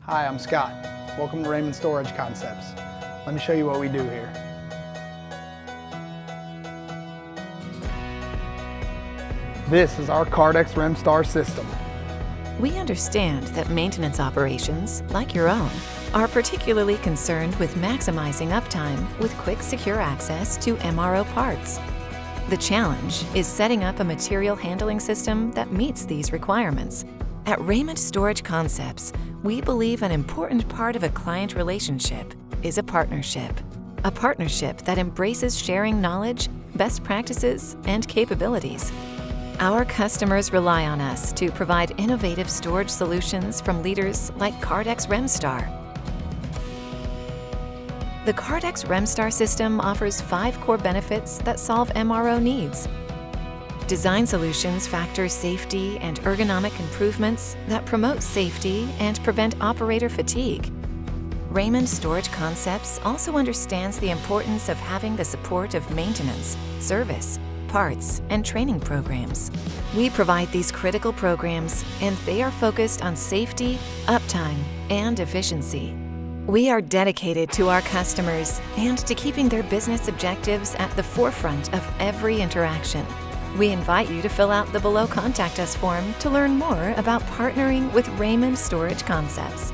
Hi, I'm Scott. Welcome to Raymond Storage Concepts. Let me show you what we do here. This is our Kardex Remstar system. We understand that maintenance operations, like your own, are particularly concerned with maximizing uptime with quick, secure access to MRO parts. The challenge is setting up a material handling system that meets these requirements. At Raymond Storage Concepts, we believe an important part of a client relationship is a partnership. A partnership that embraces sharing knowledge, best practices, and capabilities. Our customers rely on us to provide innovative storage solutions from leaders like Kardex Remstar. The Kardex Remstar system offers 5 core benefits that solve MRO needs. Design solutions factor safety and ergonomic improvements that promote safety and prevent operator fatigue. Raymond Storage Concepts also understands the importance of having the support of maintenance, service, parts, and training programs. We provide these critical programs, and they are focused on safety, uptime, and efficiency. We are dedicated to our customers and to keeping their business objectives at the forefront of every interaction. We invite you to fill out the below Contact Us form to learn more about partnering with Raymond Storage Concepts.